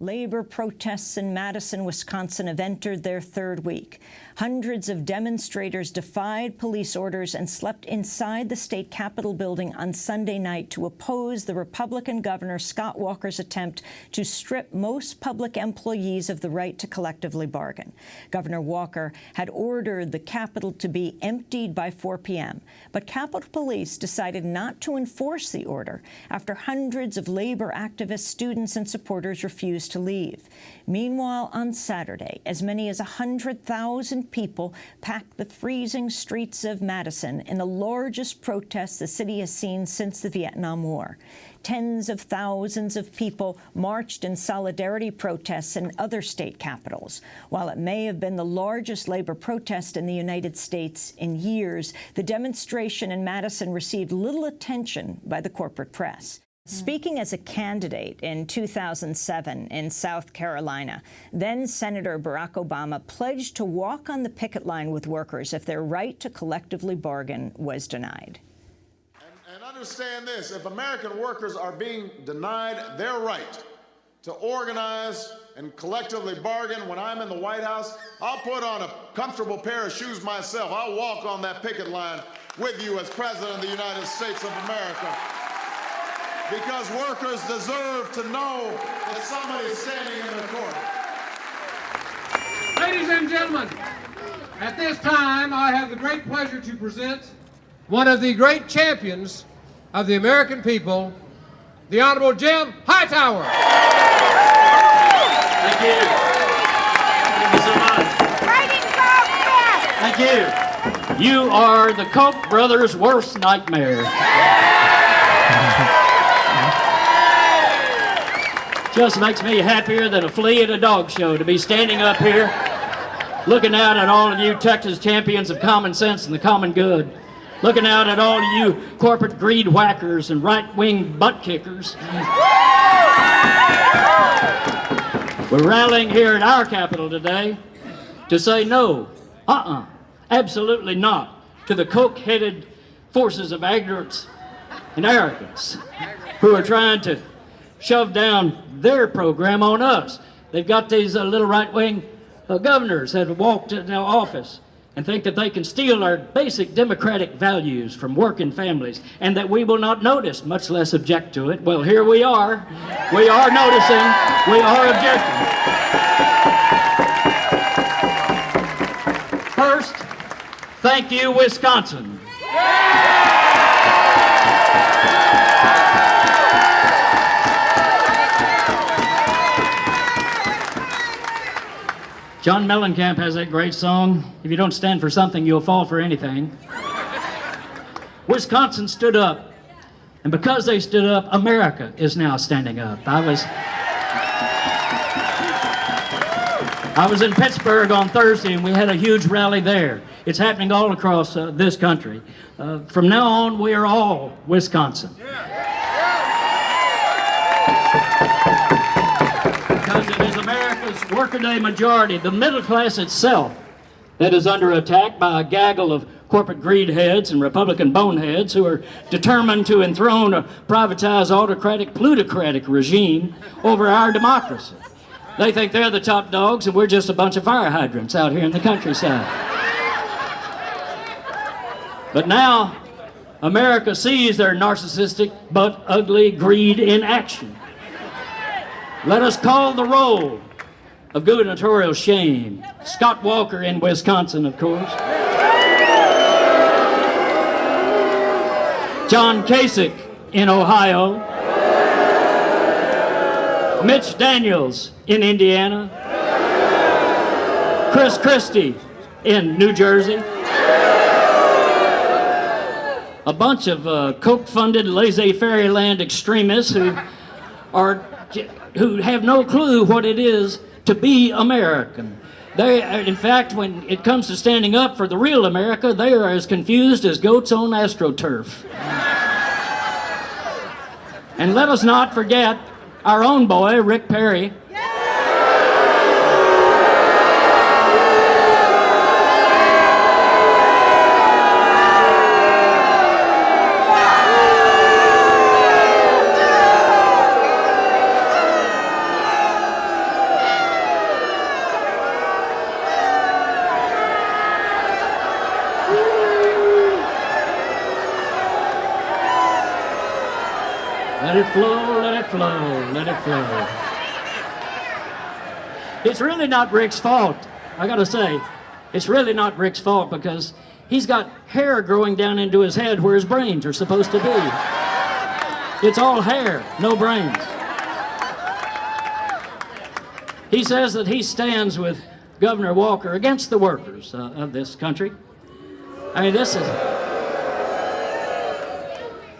Labor protests in Madison, Wisconsin have entered their third week. Hundreds of demonstrators defied police orders and slept inside the state capitol building on Sunday night to oppose the Republican Governor Scott Walker's attempt to strip most public employees of the right to collectively bargain. Governor Walker had ordered the Capitol to be emptied by 4 p.m., but Capitol Police decided not to enforce the order after hundreds of labor activists, students, and supporters refused to leave. Meanwhile, on Saturday, as many as 100,000 people packed the freezing streets of Madison in the largest protest the city has seen since the Vietnam War. Tens of thousands of people marched in solidarity protests in other state capitals. While it may have been the largest labor protest in the United States in years, the demonstration in Madison received little attention by the corporate press. Speaking as a candidate in 2007 in South Carolina, then-Senator Barack Obama pledged to walk on the picket line with workers if their right to collectively bargain was denied. And understand this, if American workers are being denied their right to organize and collectively bargain when I'm in the White House, I'll put on a comfortable pair of shoes myself. I'll walk on that picket line with you as President of the United States of America. Because workers deserve to know that somebody's standing in their corner. Ladies and gentlemen, at this time I have the great pleasure to present one of the great champions of the American people, the Honorable Jim Hightower. Thank you. Thank you so much. Thank you. You are the Koch brothers' worst nightmare. Just makes me happier than a flea at a dog show to be standing up here looking out at all of you Texas champions of common sense and the common good, looking out at all of you corporate greed whackers and right-wing butt kickers. We're rallying here at our Capitol today to say no, absolutely not, to the coke-headed forces of ignorance and arrogance who are trying to shove down their program on us. They've got these little right-wing governors that have walked into office and think that they can steal our basic democratic values from working families and that we will not notice, much less object to it. Well, here we are. We are noticing. We are objecting. First, thank you, Wisconsin. John Mellencamp has that great song, if you don't stand for something, you'll fall for anything. Wisconsin stood up, and because they stood up, America is now standing up. I was in Pittsburgh on Thursday, and we had a huge rally there. It's happening all across this country. From now on, we are all Wisconsin. Because it is America's workaday majority, the middle class itself, that is under attack by a gaggle of corporate greed heads and Republican boneheads who are determined to enthrone a privatized, autocratic, plutocratic regime over our democracy. They think they're the top dogs and we're just a bunch of fire hydrants out here in the countryside. But now, America sees their narcissistic but ugly greed in action. Let us call the roll of gubernatorial shame. Scott Walker in Wisconsin, of course. John Kasich in Ohio. Mitch Daniels in Indiana. Chris Christie in New Jersey. A bunch of Coke-funded laissez-faire land extremists who have no clue what it is to be American. They, in fact, when it comes to standing up for the real America, they are as confused as goats on AstroTurf. And let us not forget our own boy, Rick Perry. it flow, let it flow, let it flow. It's really not Rick's fault. I gotta say, it's really not Rick's fault because he's got hair growing down into his head where his brains are supposed to be. It's all hair, no brains. He says that he stands with Governor Walker against the workers of this country. I mean, this is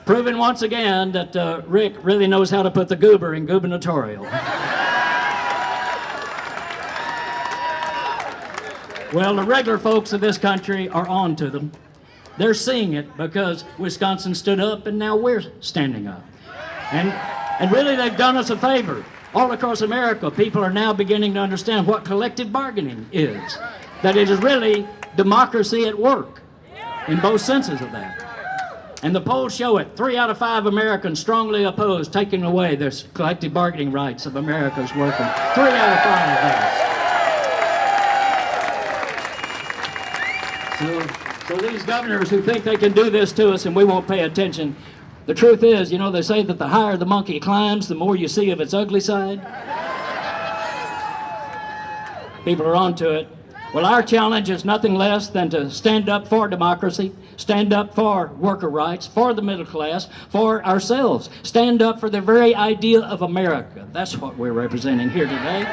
proving once again that Rick really knows how to put the goober in gubernatorial. Well, the regular folks of this country are on to them. They're seeing it because Wisconsin stood up and now we're standing up. And really they've done us a favor. All across America, people are now beginning to understand what collective bargaining is. That it is really democracy at work in both senses of that. And the polls show it. 3 out of 5 Americans strongly oppose taking away the collective bargaining rights of America's workers. 3 out of 5 So these governors who think they can do this to us and we won't pay attention, the truth is, you know, they say that the higher the monkey climbs, the more you see of its ugly side. People are on to it. Well, our challenge is nothing less than to stand up for democracy, stand up for worker rights, for the middle class, for ourselves. Stand up for the very idea of America. That's what we're representing here today.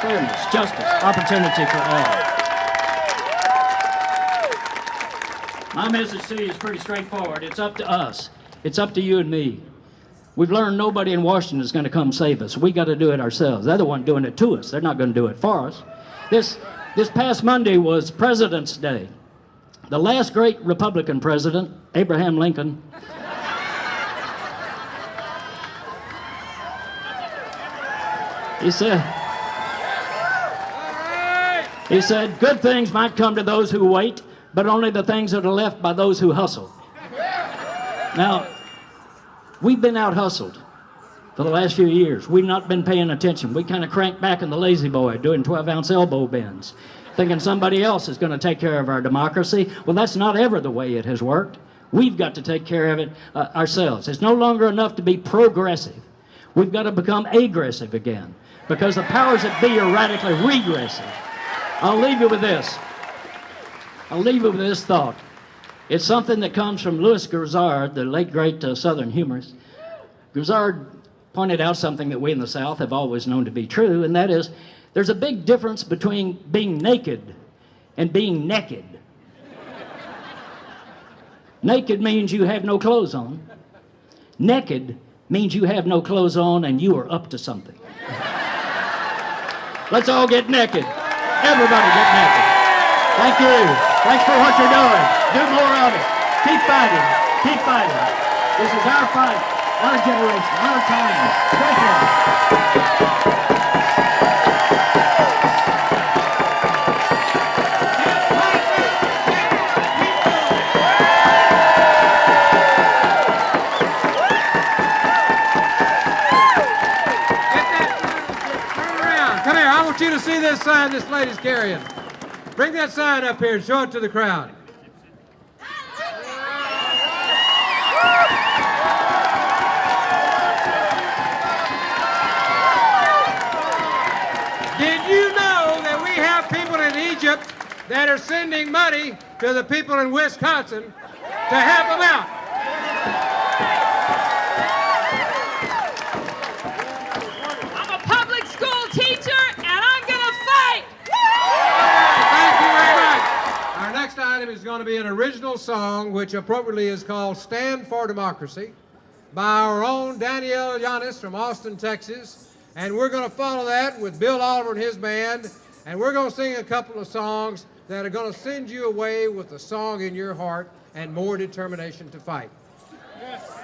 Fairness, justice, opportunity for all. My message to you is pretty straightforward. It's up to us. It's up to you and me. We've learned nobody in Washington is going to come save us. We got to do it ourselves. They're the one doing it to us. They're not going to do it for us. This past Monday was President's Day. The last great Republican president, Abraham Lincoln, he said, good things might come to those who wait, but only the things that are left by those who hustle. Now, we've been out-hustled for the last few years. We've not been paying attention. We kind of cranked back in the lazy boy, doing 12-ounce elbow bends, thinking somebody else is going to take care of our democracy. Well, that's not ever the way it has worked. We've got to take care of it ourselves. It's no longer enough to be progressive. We've got to become aggressive again, because the powers that be are radically regressive. I'll leave you with this. I'll leave you with this thought. It's something that comes from Louis Grizzard, the late great Southern humorist. Grizzard pointed out something that we in the South have always known to be true, and that is there's a big difference between being naked and being naked. Naked means you have no clothes on. Naked means you have no clothes on and you are up to something. Let's all get naked. Everybody get naked. Thank you. Thanks for what you're doing. Do more of it. Keep fighting. Keep fighting. This is our fight, our generation, our time. Thank you. Come here, I want you to see this sign this lady's carrying. Bring that sign up here and show it to the crowd. Did you know that we have people in Egypt that are sending money to the people in Wisconsin to help them out? I'm a public school teacher and I'm gonna fight! Thank you very much. Our next item is going to be an original song which appropriately is called Stand for Democracy by our own Danielle Yanis from Austin, Texas. And we're going to follow that with Bill Oliver and his band. And we're going to sing a couple of songs that are going to send you away with a song in your heart and more determination to fight.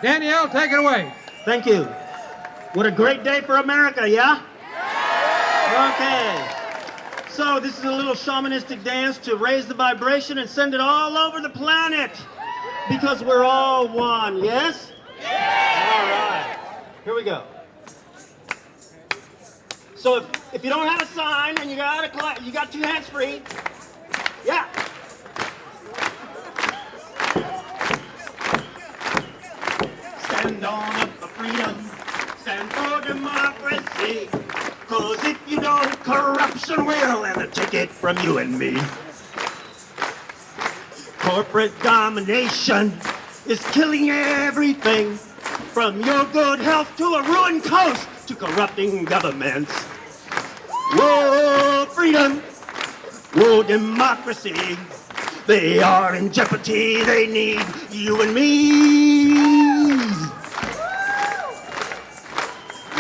Danielle, take it away. Thank you. What a great day for America, yeah? Okay. So this is a little shamanistic dance to raise the vibration and send it all over the planet. Because we're all one, yes? All right. Here we go. So if you don't have a sign and you got 2 hands free, yeah. Stand on up for freedom. democracy. 'Cause if you don't, corruption will, and they'll take it from you and me. Corporate domination is killing everything, from your good health to a ruined coast to corrupting governments. Whoa, freedom! Whoa, democracy! They are in jeopardy, they need you and me.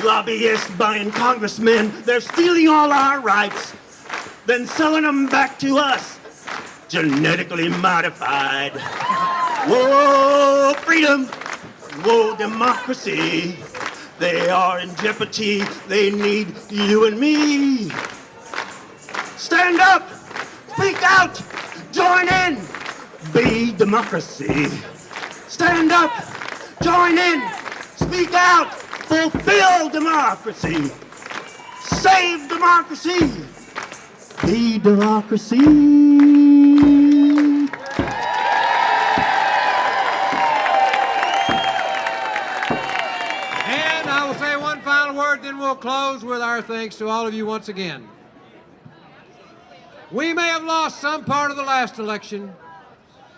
Lobbyists buying congressmen, they're stealing all our rights, then selling them back to us, genetically modified. Whoa, freedom! Whoa, democracy! They are in jeopardy, they need you and me. Stand up! Speak out! Join in! Be democracy! Stand up! Join in! Speak out! Fulfill democracy! Save democracy! Be democracy! Then we'll close with our thanks to all of you once again. We may have lost some part of the last election,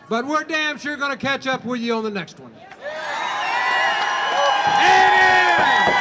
but we're damn sure going to catch up with you on the next one. Amen!